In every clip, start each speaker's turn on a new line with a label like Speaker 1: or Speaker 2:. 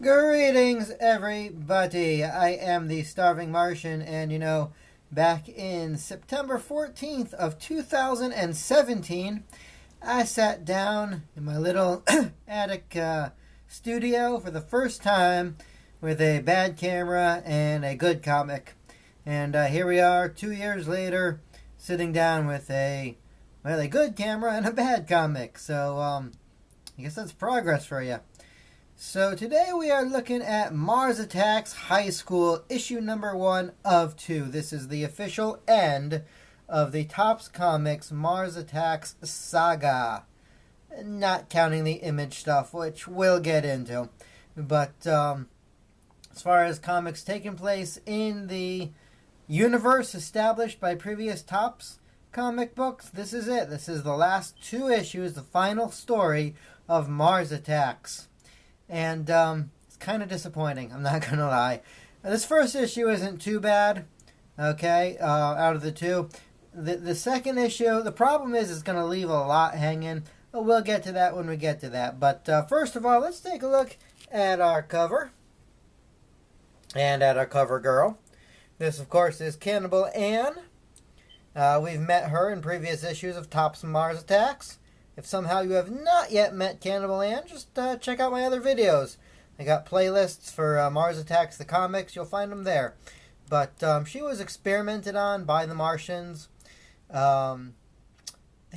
Speaker 1: Greetings, everybody. I am the Starving Martian, and back in September 14th of 2017, I sat down in my little attic studio for the first time with a bad camera and a good comic. And here we are, 2 years later, sitting down with a good camera and a bad comic. So, I guess that's progress for you. So today we are looking at Mars Attacks High School, issue number 1 of 2. This is the official end of the Topps Comics Mars Attacks saga. Not counting the Image stuff, which we'll get into. But as far as comics taking place in the universe established by previous Topps comic books, this is it. This is the last 2 issues, the final story of Mars Attacks. And it's kind of disappointing, I'm not going to lie. This first issue isn't too bad, okay, out of the 2. The second issue, the problem is it's going to leave a lot hanging. But we'll get to that when we get to that. But first of all, let's take a look at our cover. And at our cover girl. This, of course, is Cannibal Ann. We've met her in previous issues of Topps Mars Attacks. If somehow you have not yet met Cannibal Ann, just check out my other videos. I got playlists for Mars Attacks the comics. You'll find them there. But she was experimented on by the Martians. They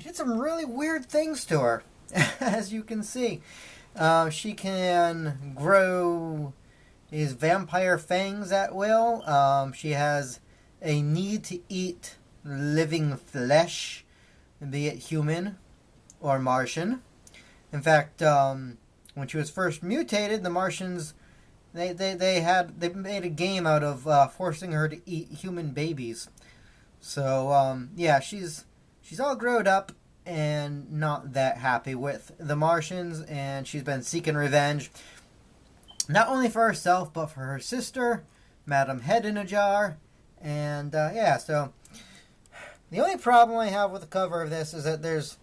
Speaker 1: did some really weird things to her, as you can see. She can grow these vampire fangs at will. She has a need to eat living flesh, be it human or Martian. In fact, when she was first mutated, the Martians they made a game out of forcing her to eat human babies. So yeah, she's all grown up and not that happy with the Martians, and she's been seeking revenge, not only for herself but for her sister, Madam Head in a Jar, and yeah. So the only problem I have with the cover of this is that there's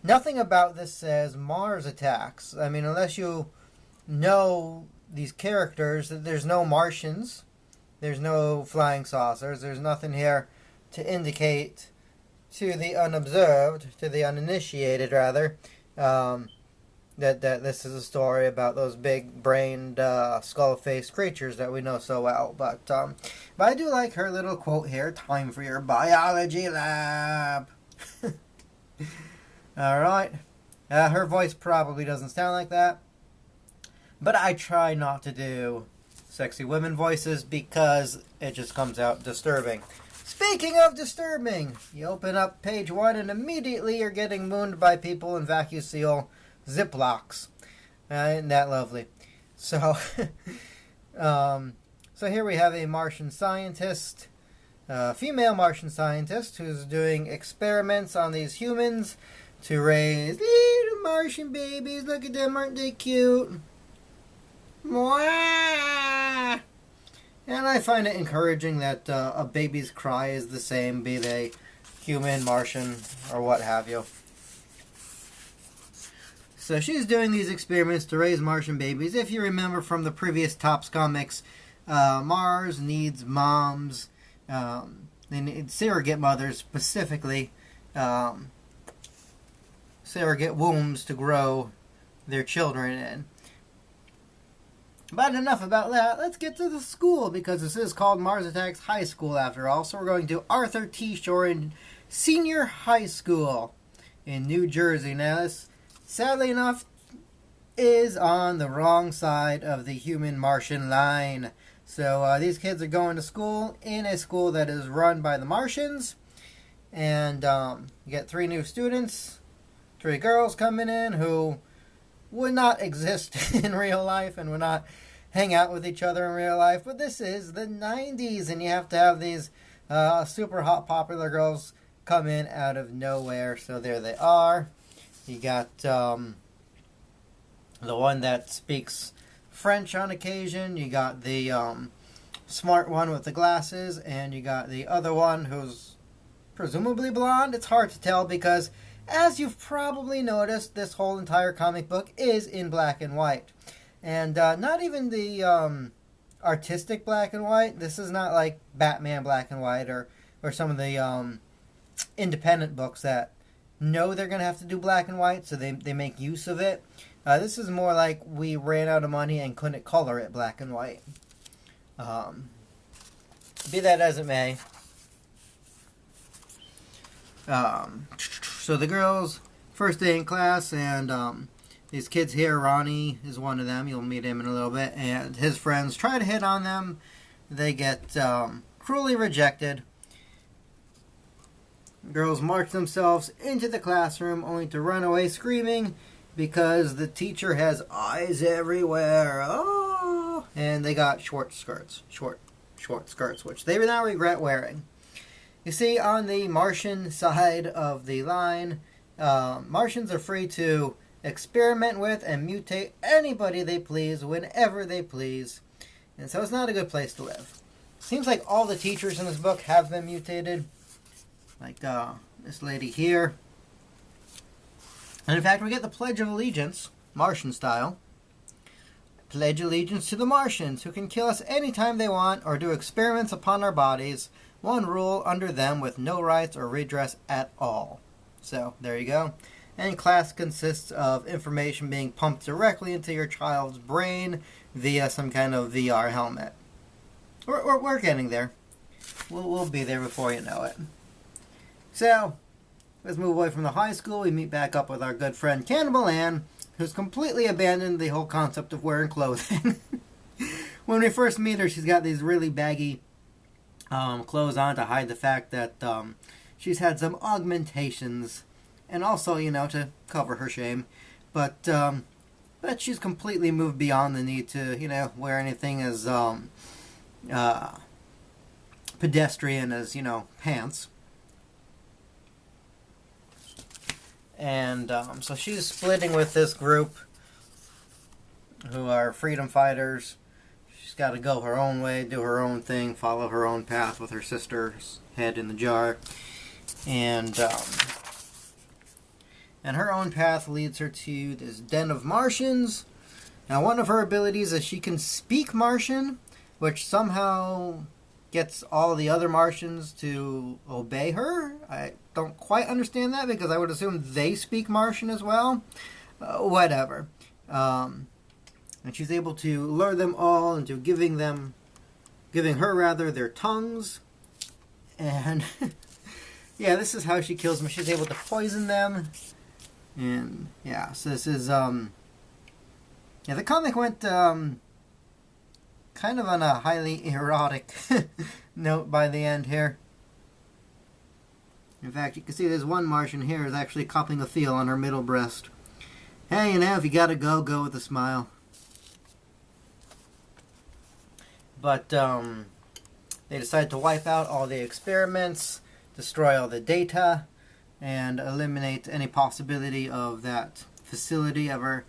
Speaker 1: nothing about this says Mars Attacks. I mean, unless you know these characters, there's no Martians, there's no flying saucers, there's nothing here to indicate to the unobserved, to the uninitiated rather, that this is a story about those big-brained, skull-faced creatures that we know so well. But I do like her little quote here, "Time for your biology lab." Alright. Her voice probably doesn't sound like that. But I try not to do sexy women voices because it just comes out disturbing. Speaking of disturbing, you open up page 1 and immediately you're getting mooned by people in vacuum seal Ziplocs. Isn't that lovely? So, so here we have a Martian scientist, female Martian scientist, who's doing experiments on these humans to raise little Martian babies. Look at them, aren't they cute? Mwah! And I find it encouraging that a baby's cry is the same, be they human, Martian, or what have you. So she's doing these experiments to raise Martian babies. If you remember from the previous Topps comics, Mars needs moms. They need surrogate mothers specifically. Surrogate wombs to grow their children in. But enough about that. Let's get to the school, because this is called Mars Attacks High School after all. So we're going to Arthur T. Shore Senior High School in New Jersey. Now this, sadly enough, is on the wrong side of the human-Martian line. So these kids are going to school in a school that is run by the Martians. And you get 3 new students. 3 girls coming in who would not exist in real life and would not hang out with each other in real life. But this is the 90s, and you have to have these super hot popular girls come in out of nowhere. So there they are. You got the one that speaks French on occasion. You got the smart one with the glasses, and you got the other one who's presumably blonde. It's hard to tell because, as you've probably noticed, this whole entire comic book is in black and white. And not even the artistic black and white. This is not like Batman black and white or some of the independent books that know they're going to have to do black and white, so they make use of it. This is more like we ran out of money and couldn't color it black and white. Be that as it may. So the girls, first day in class, and these kids here, Ronnie is one of them. You'll meet him in a little bit. And his friends try to hit on them. They get cruelly rejected. Girls march themselves into the classroom only to run away screaming because the teacher has eyes everywhere. Oh! And they got short skirts. Short skirts, which they now regret wearing. You see, on the Martian side of the line, Martians are free to experiment with and mutate anybody they please, whenever they please. And so it's not a good place to live. Seems like all the teachers in this book have been mutated. Like this lady here. And in fact, we get the Pledge of Allegiance, Martian style. Pledge allegiance to the Martians, who can kill us anytime they want or do experiments upon our bodies. One rule under them with no rights or redress at all. So, there you go. And class consists of information being pumped directly into your child's brain via some kind of VR helmet. We're getting there. We'll be there before you know it. So, let's move away from the high school. We meet back up with our good friend Cannibal Ann, who's completely abandoned the whole concept of wearing clothing. When we first meet her, she's got these really baggy clothes on to hide the fact that she's had some augmentations, and also, to cover her shame. But she's completely moved beyond the need to, wear anything as pedestrian as, pants. And so she's splitting with this group who are freedom fighters. She's got to go her own way, do her own thing, follow her own path with her sister's head in the jar. And her own path leads her to this den of Martians. Now, one of her abilities is she can speak Martian, which somehow gets all the other Martians to obey her. I don't quite understand that because I would assume they speak Martian as well. Whatever. And she's able to lure them all into giving her their tongues. And yeah, this is how she kills them. She's able to poison them. And yeah, so this is the comic went kind of on a highly erotic note by the end here. In fact, you can see there's one Martian here is actually cupping a feel on her middle breast. Hey, if you gotta go with a smile. But they decide to wipe out all the experiments, destroy all the data, and eliminate any possibility of that facility ever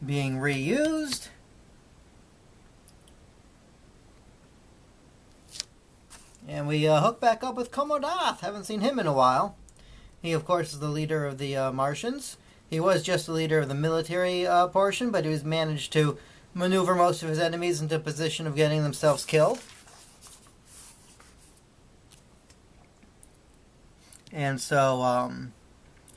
Speaker 1: being reused. And we hook back up with Komodoth. Haven't seen him in a while. He, of course, is the leader of the Martians. He was just the leader of the military portion, but he's managed to maneuver most of his enemies into a position of getting themselves killed. And so,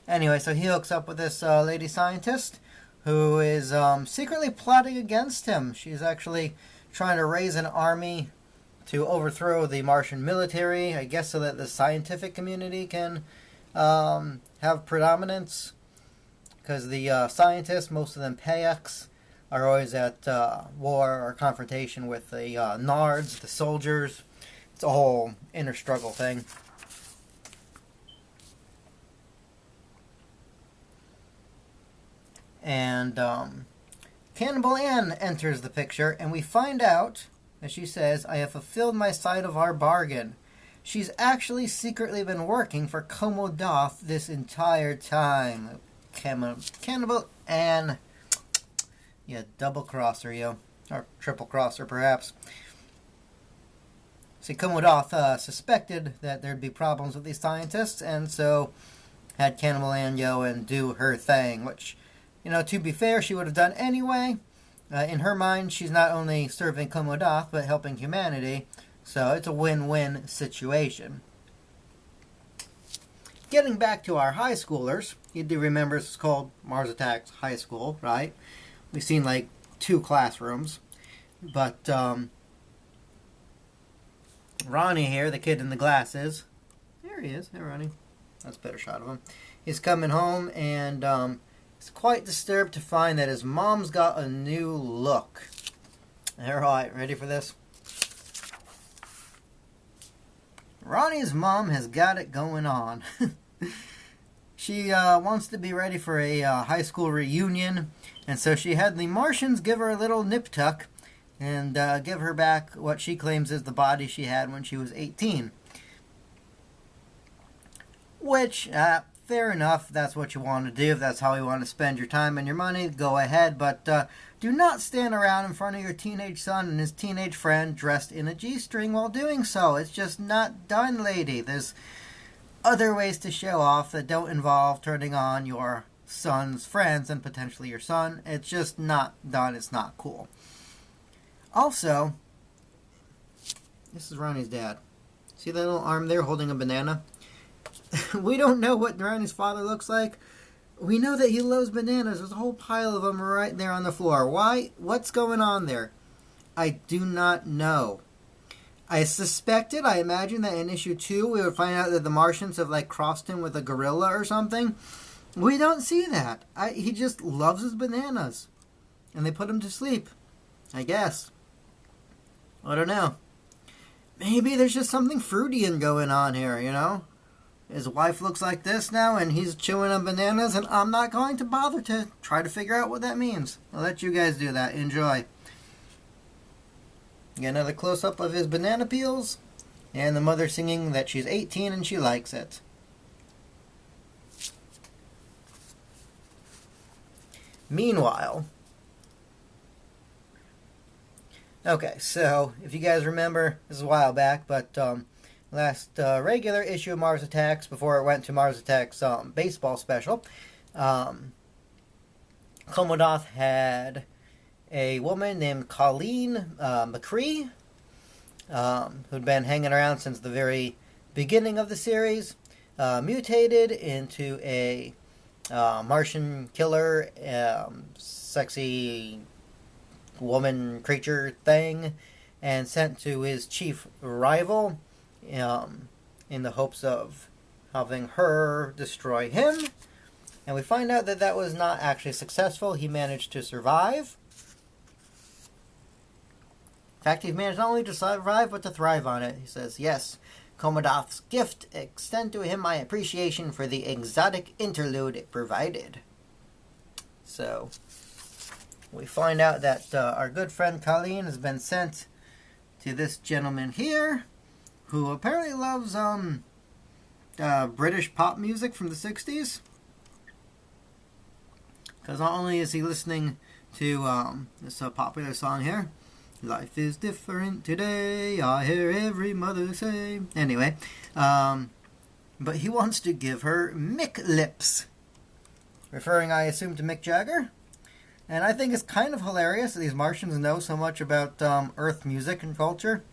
Speaker 1: anyway, so he hooks up with this lady scientist who is secretly plotting against him. She's actually trying to raise an army to overthrow the Martian military, I guess, so that the scientific community can have predominance. Because the scientists, most of them Payaks, are always at war or confrontation with the Nards, the soldiers. It's a whole inner struggle thing. And Cannibal Ann enters the picture, and we find out, as she says, I have fulfilled my side of our bargain. She's actually secretly been working for Komodoth this entire time. Cannibal Ann. Yeah, double crosser, yo. Or triple crosser, perhaps. See, Komodoth suspected that there'd be problems with these scientists, and so had Cannibal Ann go and do her thing, which, to be fair, she would have done anyway. In her mind, she's not only serving Komodoth, but helping humanity. So it's a win-win situation. Getting back to our high schoolers, you do remember it's called Mars Attacks High School, right? We've seen like 2 classrooms. But Ronnie here, the kid in the glasses, there he is. Hey, Ronnie. That's a better shot of him. He's coming home and he's quite disturbed to find that his mom's got a new look. Alright, ready for this? Ronnie's mom has got it going on. She wants to be ready for a high school reunion, and so she had the Martians give her a little nip tuck and give her back what she claims is the body she had when she was 18. Which, fair enough, that's what you want to do. If that's how you want to spend your time and your money, go ahead. But do not stand around in front of your teenage son and his teenage friend dressed in a G-string while doing so. It's just not done, lady. There's other ways to show off that don't involve turning on your son's friends and potentially your son. It's just not done. It's not cool. Also, this is Ronnie's dad. See that little arm there holding a banana? We don't know what Ronnie's father looks like. We know that he loves bananas. There's a whole pile of them right there on the floor. Why? What's going on there? I do not know. I suspected, I imagine that in issue 2 we would find out that the Martians have like crossed him with a gorilla or something. We don't see that. He just loves his bananas. And they put him to sleep. I guess. I don't know. Maybe there's just something Freudian going on here, you know? His wife looks like this now, and he's chewing on bananas, and I'm not going to bother to try to figure out what that means. I'll let you guys do that. Enjoy. Get another close-up of his banana peels, and the mother singing that she's 18 and she likes it. Meanwhile, okay, so if you guys remember, this is a while back, but last regular issue of Mars Attacks, before it went to Mars Attacks baseball special, Komodoth had a woman named Colleen McCree, who'd been hanging around since the very beginning of the series, mutated into a Martian killer, sexy woman creature thing, and sent to his chief rival in the hopes of having her destroy him. And we find out that that was not actually successful. He managed to survive. In fact, he managed not only to survive, but to thrive on it. He says, yes, Komodoth's gift, extend to him my appreciation for the exotic interlude it provided. So, we find out that our good friend Colleen has been sent to this gentleman here, who apparently loves British pop music from the 60s. Because not only is he listening to this popular song here, life is different today, I hear every mother say. Anyway, but he wants to give her Mick lips. Referring, I assume, to Mick Jagger. And I think it's kind of hilarious that these Martians know so much about Earth music and culture.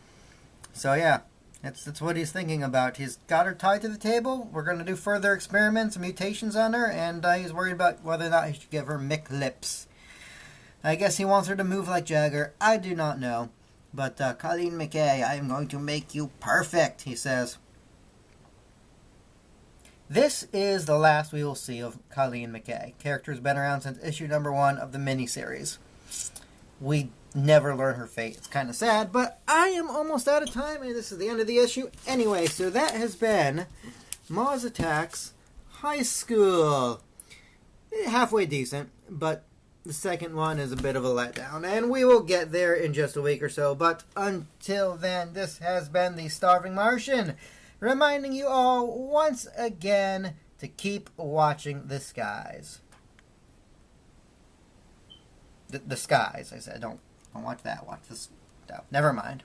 Speaker 1: So yeah, that's what he's thinking about. He's got her tied to the table. We're going to do further experiments and mutations on her, and he's worried about whether or not he should give her Mick lips. I guess he wants her to move like Jagger. I do not know. But Colleen McKay, I am going to make you perfect, he says. This is the last we will see of Colleen McKay. Character's been around since issue number 1 of the miniseries. We never learn her fate. It's kind of sad, but I am almost out of time, and this is the end of the issue. Anyway, so that has been Mars Attacks High School. Halfway decent, but the second one is a bit of a letdown, and we will get there in just a week or so. But until then, this has been the Starving Martian, reminding you all once again to keep watching the skies. The skies, I said. Don't watch that. Watch this stuff. Never mind.